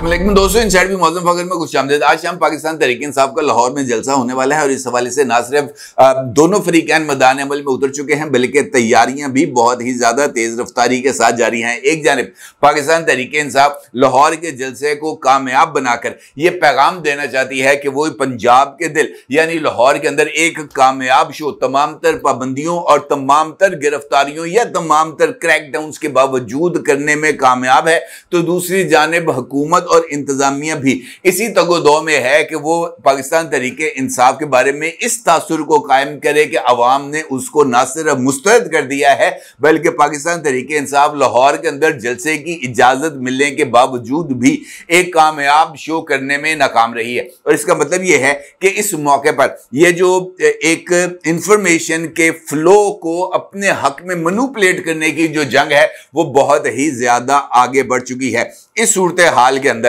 अस्सलामुअलैकुम दोस्तों, इनसाइड भी मौजूद फखर में खुशामदीद। आज शाम पाकिस्तान तहरीक इंसाफ का लाहौर में जलसा होने वाला है और इस हवाले से ना सिर्फ दोनों फरीकैन मैदान अमल में उतर चुके हैं बल्कि तैयारियां भी बहुत ही ज्यादा तेज रफ्तारी के साथ जारी हैं। एक जानिब पाकिस्तान तहरीक इंसाफ लाहौर के जलसे को कामयाब बनाकर यह पैगाम देना चाहती है कि वो पंजाब के दिल यानी लाहौर के अंदर एक कामयाब शो तमाम तर पाबंदियों और तमाम तर गिरफ्तारियों या तमाम तर क्रैकडाउन के बावजूद करने में कामयाब है, तो दूसरी जानिब हुकूमत और इंतजामिया भी इसी तगोदो में है कि वो पाकिस्तान तहरीके इंसाफ के बारे में इस तासुर को कायम करे कि अवाम ने उसको ना सिर्फ मुस्तरद कर दिया है बल्कि पाकिस्तान तहरीके इंसाफ लाहौर के अंदर जलसे की इजाजत मिलने के बावजूद भी एक कामयाब शो करने में नाकाम रही है। और इसका मतलब यह है कि इस मौके पर यह जो एक इंफॉर्मेशन के फ्लो को अपने हक में मैनिपुलेट करने की जो जंग है वो बहुत ही ज्यादा आगे बढ़ चुकी है। इस सूरत हाल के अंदर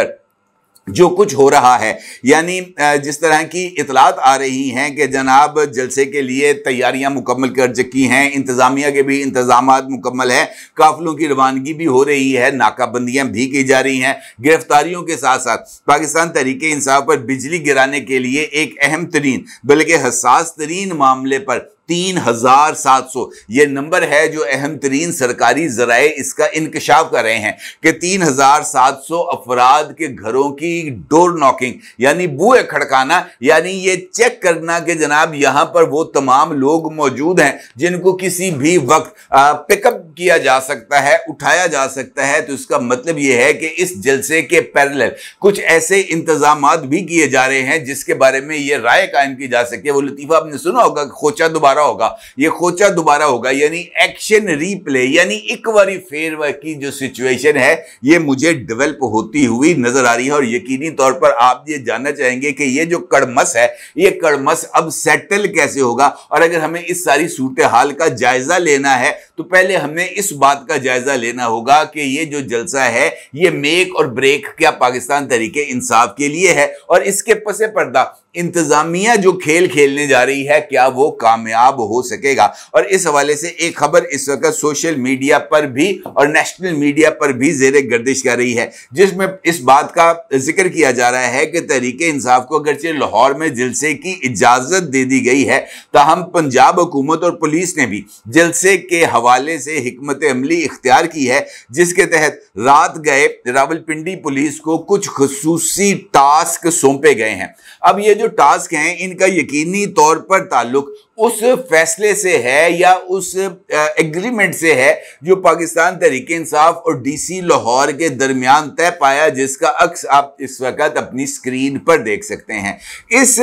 जो कुछ हो रहा है, यानी जिस तरह की इतलात आ रही हैं कि जनाब जलसे के लिए तैयारियां मुकम्मल कर चुकी हैं, इंतजामिया के भी इंतजामात मुकम्मल हैं, काफिलों की रवानगी भी हो रही है, नाकाबंदियां भी की जा रही हैं। गिरफ्तारियों के साथ साथ पाकिस्तान तहरीके इंसाफ पर बिजली गिराने के लिए एक अहम तरीन बल्कि हसास तरीन मामले पर 3700 ये नंबर है जो अहम तरीन सरकारी जराए इसका इंकशाफ कर रहे हैं कि 3700 अफराद के घरों की डोर नॉकिंग यानी बुए खड़काना, यानी ये चेक करना कि जनाब यहां पर वो तमाम लोग मौजूद हैं जिनको किसी भी वक्त पिकअप किया जा सकता है, उठाया जा सकता है। तो इसका मतलब यह है कि इस जलसे के पैरेलल कुछ ऐसे इंतजामात भी किए जा रहे हैं जिसके बारे में यह राय कायम की जा सके। वो लतीफा आपने सुना होगा, खोचा दोबारा होगा, ये खोचा दोबारा होगा, यानी एक्शन रीप्ले, यानी एक बारी फेर की जो सिचुएशन है ये मुझे डेवलप होती हुई नजर आ रही है। और यकीनी तौर पर आप ये जानना चाहेंगे कि ये जो कड़मस है ये कड़मस अब सेटल कैसे होगा। और अगर हमें इस सारी सूरत हाल का जायजा लेना है तो पहले हमें इस बात का जायजा लेना होगा कि ये जो जलसा है ये मेक और ब्रेक क्या पाकिस्तान तहरीके इंसाफ के लिए है और इसके पसे पर्दा इंतजामिया जो खेल खेलने जा रही है क्या वो कामयाब हो सकेगा। और इस हवाले से एक खबर इस वक्त सोशल मीडिया पर भी और नेशनल मीडिया पर भी जेर गर्दिश कर रही है जिसमें इस बात का जिक्र किया जा रहा है कि तहरीके इंसाफ को अगरचे लाहौर में जलसे की इजाजत दे दी गई है, ताहम पंजाब हुकूमत और पुलिस ने भी जलसे के हवाले से हिकमत अमली इख्तियार की है जिसके तहत रात गए रावलपिंडी पुलिस को कुछ खुसूसी टास्क सौंपे गए हैं। अब ये जो टास्क हैं इनका यकीनी तौर पर ताल्लुक उस फैसले से है या उस एग्रीमेंट से है जो पाकिस्तान तहरीके इंसाफ और डीसी लाहौर के दरमियान तय पाया, जिसका अक्स आप इस वक्त अपनी स्क्रीन पर देख सकते हैं। इस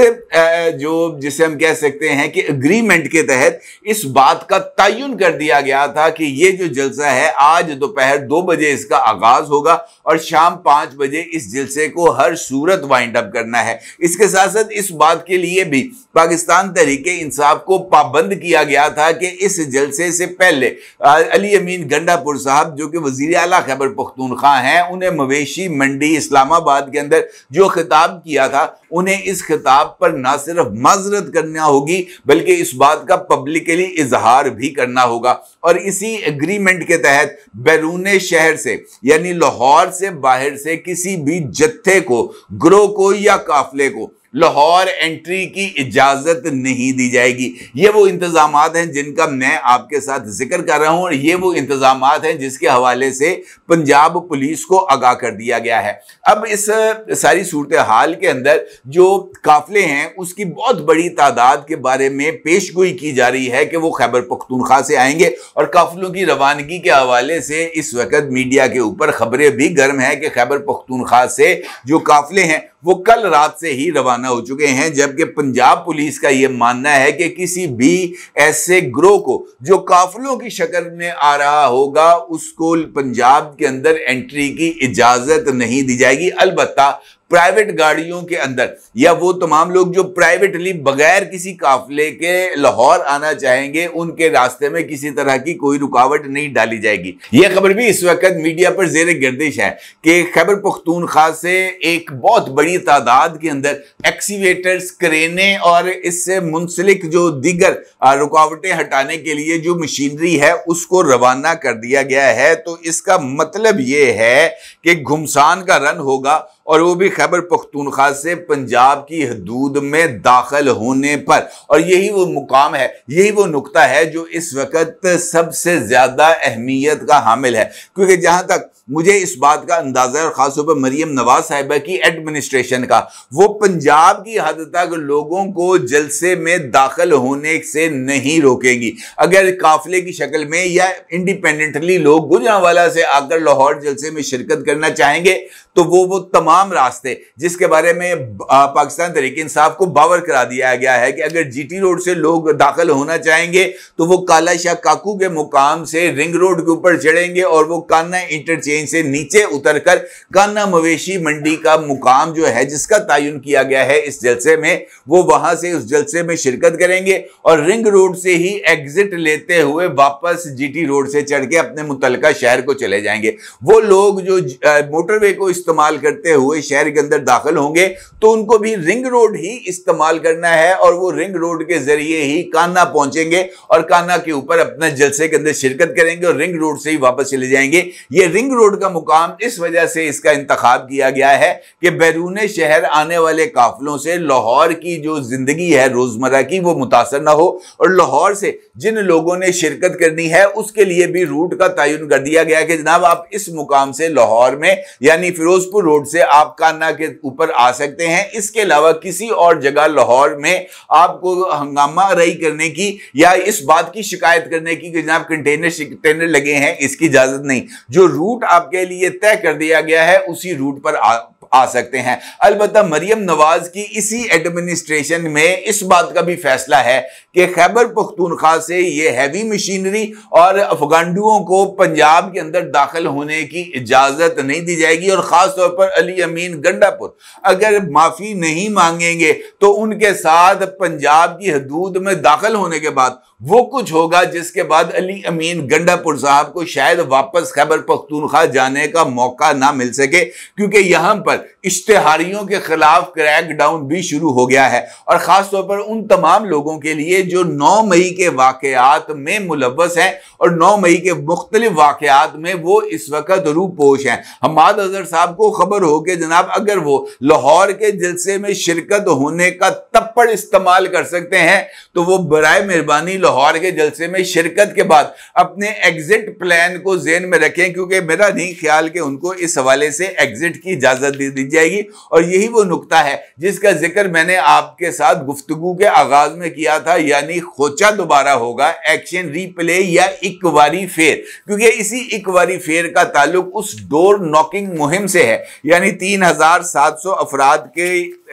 जो जिसे हम कह सकते हैं कि एग्रीमेंट के तहत इस बात का तयन कर दिया गया था कि ये जो जलसा है आज दोपहर 2 बजे इसका आगाज होगा और शाम 5 बजे इस जलसे को हर सूरत वाइंड अप करना है। इसके साथ साथ इस बात के लिए भी पाकिस्तान तहरीके इंसाफ को पाबंद किया गया था कि इस जलसे से पहले अली अमीन गंडापुर साहब जो कि वजीर आला खैबर पख्तूनख्वा हैं, उन्हें मवेशी मंडी इस्लामाबाद के अंदर जो खिताब किया था उन्हें इस खिताब पर ना सिर्फ माजरत करना होगी बल्कि इस बात का पब्लिकली इजहार भी करना होगा। और इसी एग्रीमेंट के तहत बैरून शहर से यानी लाहौर से बाहर से किसी भी जत्थे को, ग्रोह को या काफले को लाहौर एंट्री की इजाजत नहीं दी जाएगी। ये वो इंतजामात हैं जिनका मैं आपके साथ जिक्र कर रहा हूं और ये वो इंतजामात हैं जिसके हवाले से पंजाब पुलिस को आगाह कर दिया गया है। अब इस सारी सूरत हाल के अंदर जो काफले हैं उसकी बहुत बड़ी तादाद के बारे में पेशगोई की जा रही है कि वो खैबर पख्तूनख्वा से आएंगे और काफलों की रवानगी के हवाले से इस वक्त मीडिया के ऊपर खबरें भी गर्म है कि खैबर पख्तूनख्वा से जो काफले हैं वो कल रात से ही रवाना हो चुके हैं, जबकि पंजाब पुलिस का यह मानना है कि किसी भी ऐसे ग्रोह को जो काफिलों की शक्ल में आ रहा होगा उसको पंजाब के अंदर एंट्री की इजाजत नहीं दी जाएगी। अलबत्ता प्राइवेट गाड़ियों के अंदर या वो तमाम लोग जो प्राइवेटली बगैर किसी काफिले के लाहौर आना चाहेंगे उनके रास्ते में किसी तरह की कोई रुकावट नहीं डाली जाएगी। यह खबर भी इस वक्त मीडिया पर जेर गर्दिश है कि खैबर पख्तूनख्वा से एक बहुत बड़ी तादाद के अंदर एक्सीवेटर्स, क्रेनें और इससे मुंसलिक जो दीगर रुकावटें हटाने के लिए जो मशीनरी है उसको रवाना कर दिया गया है। तो इसका मतलब यह है कि घुमसान का रन होगा और वो भी खैबर पख्तूनख्वा से पंजाब की हदूद में दाखिल होने पर। और यही वो मुकाम है, यही वो नुक्ता है जो इस वक्त सबसे ज्यादा अहमियत का हामिल है, क्योंकि जहां तक मुझे इस बात का अंदाजा है, और खासतौर पर मरियम नवाज साहिबा की एडमिनिस्ट्रेशन का, वो पंजाब की हद तक लोगों को जलसे में दाखिल होने से नहीं रोकेंगी। अगर काफिले की शक्ल में या इंडिपेंडेंटली लोग गुजरांवाला से आकर लाहौर जलसे में शिरकत करना चाहेंगे तो वो तमाम रास्ते जिसके बारे में पाकिस्तान तहरीक इंसाफ को बावर करा दिया गया है कि अगर जीटी रोड से लोग दाखिल होना चाहेंगे तो वो काला शाह काकू के मुकाम से रिंग रोड के ऊपर चढ़ेंगे और वो कान्ना इंटरचेंज से नीचे उतरकर कान्ना मवेशी मंडी का मुकाम जो है जिसका तयन किया गया है इस जलसे में, वो वहां से उस जलसे में शिरकत करेंगे और रिंग रोड से ही एग्जिट लेते हुए वापस जीटी रोड से चढ़ के अपने मुतलका शहर को चले जाएंगे। वो लोग जो मोटरवे को इस्तेमाल करते हुए शहर के अंदर दाखिल होंगे तो उनको भी रिंग रोड ही इस्तेमाल करना है और वो रिंग रोड के जरिए ही कान्ना पहुंचेंगे और कान्ना के ऊपर अपने जलसे के अंदर शिरकत करेंगे और रिंग रोड से ही वापस चले जाएंगे। ये रिंग रोड का मुकाम इस वजह से इसका इंतखाब किया गया है कि बैरून शहर आने वाले काफिलों से लाहौर की जो जिंदगी है रोजमर्रा की वो मुतासर ना हो और लाहौर से जिन लोगों ने शिरकत करनी है उसके लिए भी रूट का तयन कर दिया गया कि जनाब आप इस मुकाम से लाहौर में यानी फिरोजपुर रोड से आप कान्ना के ऊपर आ सकते हैं। इसके अलावा किसी और जगह लाहौर में आपको हंगामा रही करने की या इस बात की शिकायत करने की कि जनाब कंटेनर लगे हैं इसकी इजाजत नहीं। जो रूट आपके लिए तय कर दिया गया है उसी रूट पर आ सकते हैं। अलबत्ता मरियम नवाज की इसी एडमिनिस्ट्रेशन में इस बात का भी फैसला है कि खैबर पख्तूनख्वा से ये हैवी मशीनरी और अफगांडुओं को पंजाब के अंदर दाखिल होने की इजाजत नहीं दी जाएगी और खास तौर पर अली अमीन गंडापुर अगर माफी नहीं मांगेंगे तो उनके साथ पंजाब की हदूद में दाखिल होने के बाद वो कुछ होगा जिसके बाद अली अमीन गंडापुर साहब को शायद वापस खैबर पख्तूनख्वा जाने का मौका ना मिल सके, क्योंकि यहां पर इश्तेहारियों के खिलाफ क्रैकडाउन भी शुरू हो गया है और खास तौर पर उन तमाम लोगों के लिए जो 9 मई के वाकयात में मुलव्वस हैं और 9 मई के मुख्तलिफ वाकयात में वो इस वक्त रूपोश हैं। हमाद अजहर साहब को खबर हो कि जनाब अगर वो लाहौर के जलसे में शिरकत होने का तप्पड़ इस्तेमाल कर सकते हैं तो वो बराए मेहरबानी लाहौर के जलसे में शिरकत के बाद अपने एग्जिट प्लान को ज़हन में रखें, क्योंकि मेरा नहीं ख्याल कि उनको इस हवाले से एग्जिट की इजाजत दे दी जाएगी। और यही वो नुक्ता है जिसका जिक्र मैंने आपके साथ गुफ्तगू के आगाज में किया था, यानी खोचा दोबारा होगा, एक्शन रीप्ले या इकवारी फेर, क्योंकि इसी इकवारी फेर का ताल्लुक उस डोर नॉकिंग मुहिम से है, यानी 3700 अफराद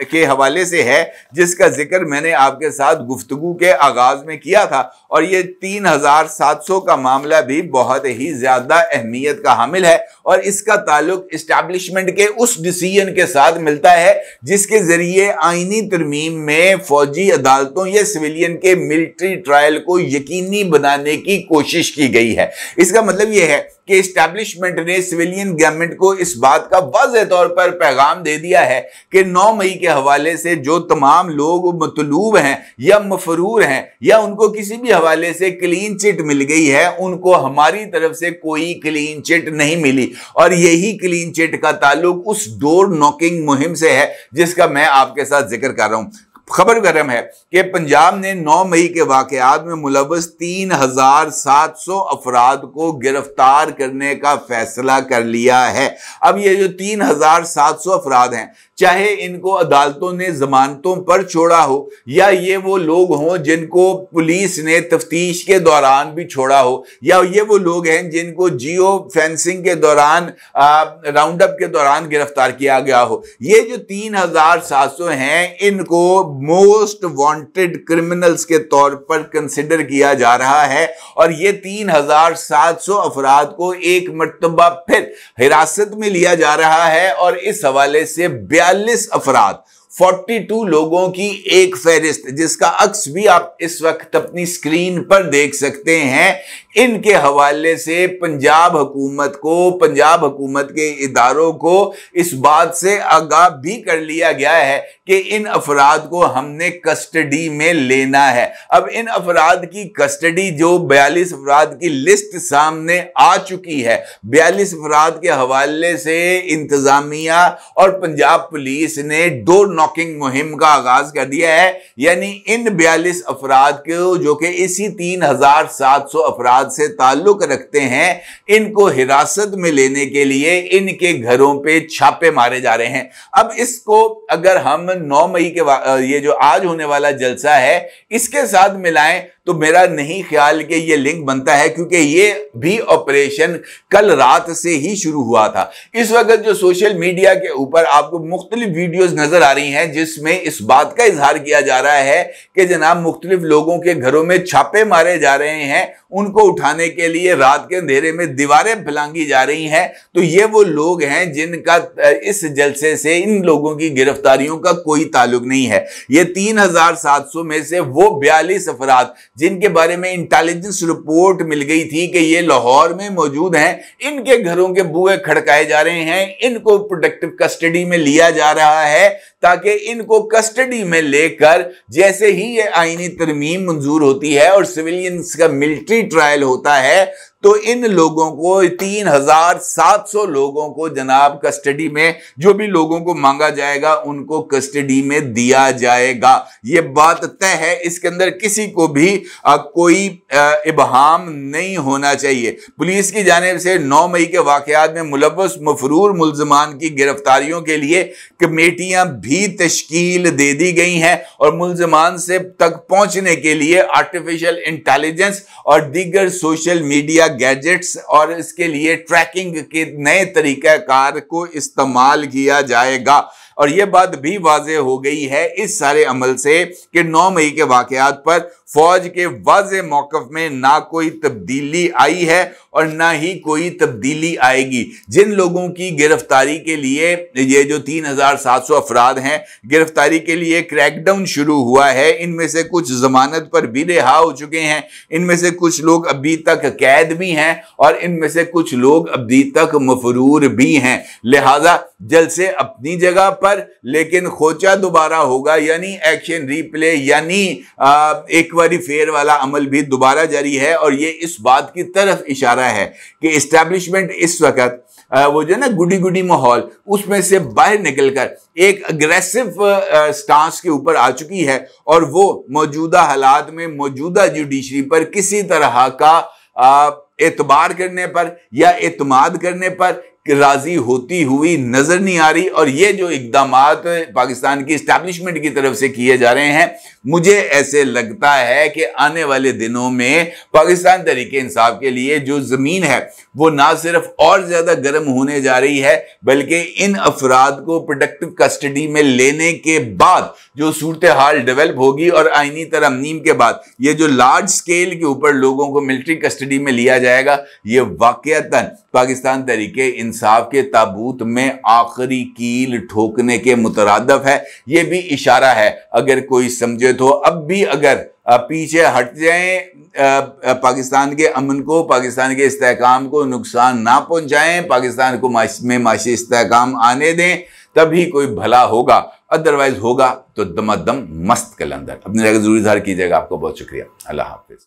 के हवाले से है जिसका जिक्र मैंने आपके साथ गुफ्तगू के आगाज में किया था। और ये 3700 का मामला भी बहुत ही ज्यादा अहमियत का हामिल है और इसका ताल्लुक इस्टेब्लिशमेंट के उस डिसीजन के साथ मिलता है जिसके जरिए आईनी तरमीम में फौजी अदालतों या सिविलियन के मिलिट्री ट्रायल को यकीनी बनाने की कोशिश की गई है। इसका मतलब यह है कि इस्टेब्लिशमेंट ने सिविलियन गवर्नमेंट को इस बात का वाज़ेह तौर पर पैगाम दे दिया है कि 9 मई के हवाले से जो तमाम लोग मतलूब हैं या मफरूर हैं या उनको किसी भी हवाले से क्लीन चिट मिल गई है, उनको हमारी तरफ से कोई क्लीन चिट नहीं मिली और यही क्लीन चिट का ताल्लुक उस डोर नॉकिंग मुहिम से है जिसका मैं आपके साथ जिक्र कर रहा हूं। खबर गर्म है कि पंजाब ने 9 मई के वाकयात में मुलव्वस 3700 अफराद को गिरफ्तार करने का फैसला कर लिया है। अब ये जो 3700 अफराद हैं, चाहे इनको अदालतों ने जमानतों पर छोड़ा हो या ये वो लोग हों जिनको पुलिस ने तफ्तीश के दौरान भी छोड़ा हो या ये वो लोग हैं जिनको जियो फेंसिंग के दौरान राउंड अप के दौरान गिरफ्तार किया गया हो, ये जो 3700 हैं इनको मोस्ट वांटेड क्रिमिनल्स के तौर पर कंसिडर किया जा रहा है और ये 3700 अफराद को एक मर्तबा फिर हिरासत में लिया जा रहा है और इस हवाले से 42 अफराद 42 लोगों की एक फहरिस्त, जिसका अक्स भी आप इस वक्त अपनी स्क्रीन पर देख सकते हैं। इनके हवाले से पंजाब हुकूमत को, पंजाब हुकूमत के इदारों को इस बात से आगाह भी कर लिया गया है कि इन अफराद को हमने कस्टडी में लेना है। अब इन अफराद की कस्टडी, जो 42 अफराद की लिस्ट सामने आ चुकी है, 42 अफराद के हवाले से इंतजामिया और पंजाब पुलिस ने डोर नॉकिंग मुहिम का आगाज कर दिया है। यानी इन 42 अफराद को, जो कि इसी 3700 अफराद से ताल्लुक रखते हैं, इनको हिरासत में लेने के लिए इनके घरों पे छापे मारे जा रहे हैं। अब इसको अगर हम 9 मई के ये जो आज होने वाला जलसा है इसके साथ मिलाएं तो मेरा नहीं ख्याल कि ये लिंक बनता है, क्योंकि ये भी ऑपरेशन कल रात से ही शुरू हुआ था। इस वक्त जो सोशल मीडिया के ऊपर आपको मुख्तलिफ वीडियोस नजर आ रही हैं जिसमें इस बात का इजहार किया जा रहा है कि जनाब मुख्तलिफ लोगों के घरों में छापे मारे जा रहे हैं, उनको उठाने के लिए रात के अंधेरे में दीवारें फैलांगी जा रही हैं। तो ये वो लोग हैं जिनका इस जलसे से इन लोगों की गिरफ्तारियों का कोई ताल्लुक नहीं है। ये 3700 में से वो 42 अफराद जिनके बारे में इंटेलिजेंस रिपोर्ट मिल गई थी कि ये लाहौर में मौजूद हैं, इनके घरों के बुए खड़काए जा रहे हैं, इनको प्रोटेक्टिव कस्टडी में लिया जा रहा है ताकि इनको कस्टडी में लेकर जैसे ही ये आईनी तरमीम मंजूर होती है और सिविलियंस का मिलिट्री ट्रायल होता है तो इन लोगों को 3700 लोगों को जनाब कस्टडी में, जो भी लोगों को मांगा जाएगा उनको कस्टडी में दिया जाएगा। ये बात तय है, इसके अंदर किसी को भी कोई इबहाम नहीं होना चाहिए। पुलिस की जानिब से 9 मई के वाकयात में मुलव्वस मफरूर मुल्ज़मान की गिरफ्तारियों के लिए कमेटियां भी तश्कील दे दी गई हैं और मुल्ज़मान से तक पहुंचने के लिए आर्टिफिशियल इंटेलिजेंस और दीगर सोशल मीडिया गैजेट्स और इसके लिए ट्रैकिंग के नए तरीक़ाकार को इस्तेमाल किया जाएगा। और यह बात भी वाज़ेह हो गई है इस सारे अमल से कि 9 मई के वाकयात पर फौज के वाज़े मौक़िफ़ में ना कोई तब्दीली आई है और ना ही कोई तब्दीली आएगी। जिन लोगों की गिरफ्तारी के लिए, ये जो 3700 अफराद हैं, गिरफ्तारी के लिए क्रैकडाउन शुरू हुआ है, इनमें से कुछ जमानत पर भी रिहा हो चुके हैं, इनमें से कुछ लोग अभी तक कैद भी हैं और इनमें से कुछ लोग अभी तक मफरूर भी हैं। लिहाजा जलसे अपनी जगह पर, लेकिन खोचा दोबारा होगा, यानी एक्शन रिप्ले, यानी एक बारी फेर वाला अमल भी दोबारा जारी है। और ये इस बात की तरफ इशारा है कि इस्टेब्लिशमेंट इस वक्त वो जो ना गुडी गुडी माहौल, उसमें से बाहर निकलकर एक अग्रेसिव स्टांस के ऊपर आ चुकी है और वो मौजूदा हालात में मौजूदा जुडिशरी पर किसी तरह का एतबार करने पर या एतमाद करने पर राजी होती हुई नजर नहीं आ रही। और ये जो इक़दामात पाकिस्तान की इस्टेब्लिशमेंट की तरफ से किए जा रहे हैं, मुझे ऐसे लगता है कि आने वाले दिनों में पाकिस्तान तहरीक इंसाफ के लिए जो जमीन है वो ना सिर्फ और ज्यादा गर्म होने जा रही है, बल्कि इन अफराद को प्रोटेक्टिव कस्टडी में लेने के बाद जो सूरत हाल डेवलप होगी और आईनी तरमीम के बाद ये जो लार्ज स्केल के ऊपर लोगों को मिलिट्री कस्टडी में लिया जाएगा, ये वाकईतन पाकिस्तान तहरीक इंसाफ के ताबूत में आखिरी कील ठोकने के मुतरादफ है। ये भी इशारा है, अगर कोई समझे तो अब भी अगर पीछे हट जाएं, पाकिस्तान के अमन को, पाकिस्तान के इस्तेहकाम को नुकसान ना पहुंचाएं, पाकिस्तान को में माशी इस्तेहकाम आने दें, तभी कोई भला होगा। अदरवाइज होगा तो दमादम मस्त कलंदर। अपनी जगह जरूर इज़हार कीजिएगा। आपको बहुत शुक्रिया। अल्लाह हाफिज।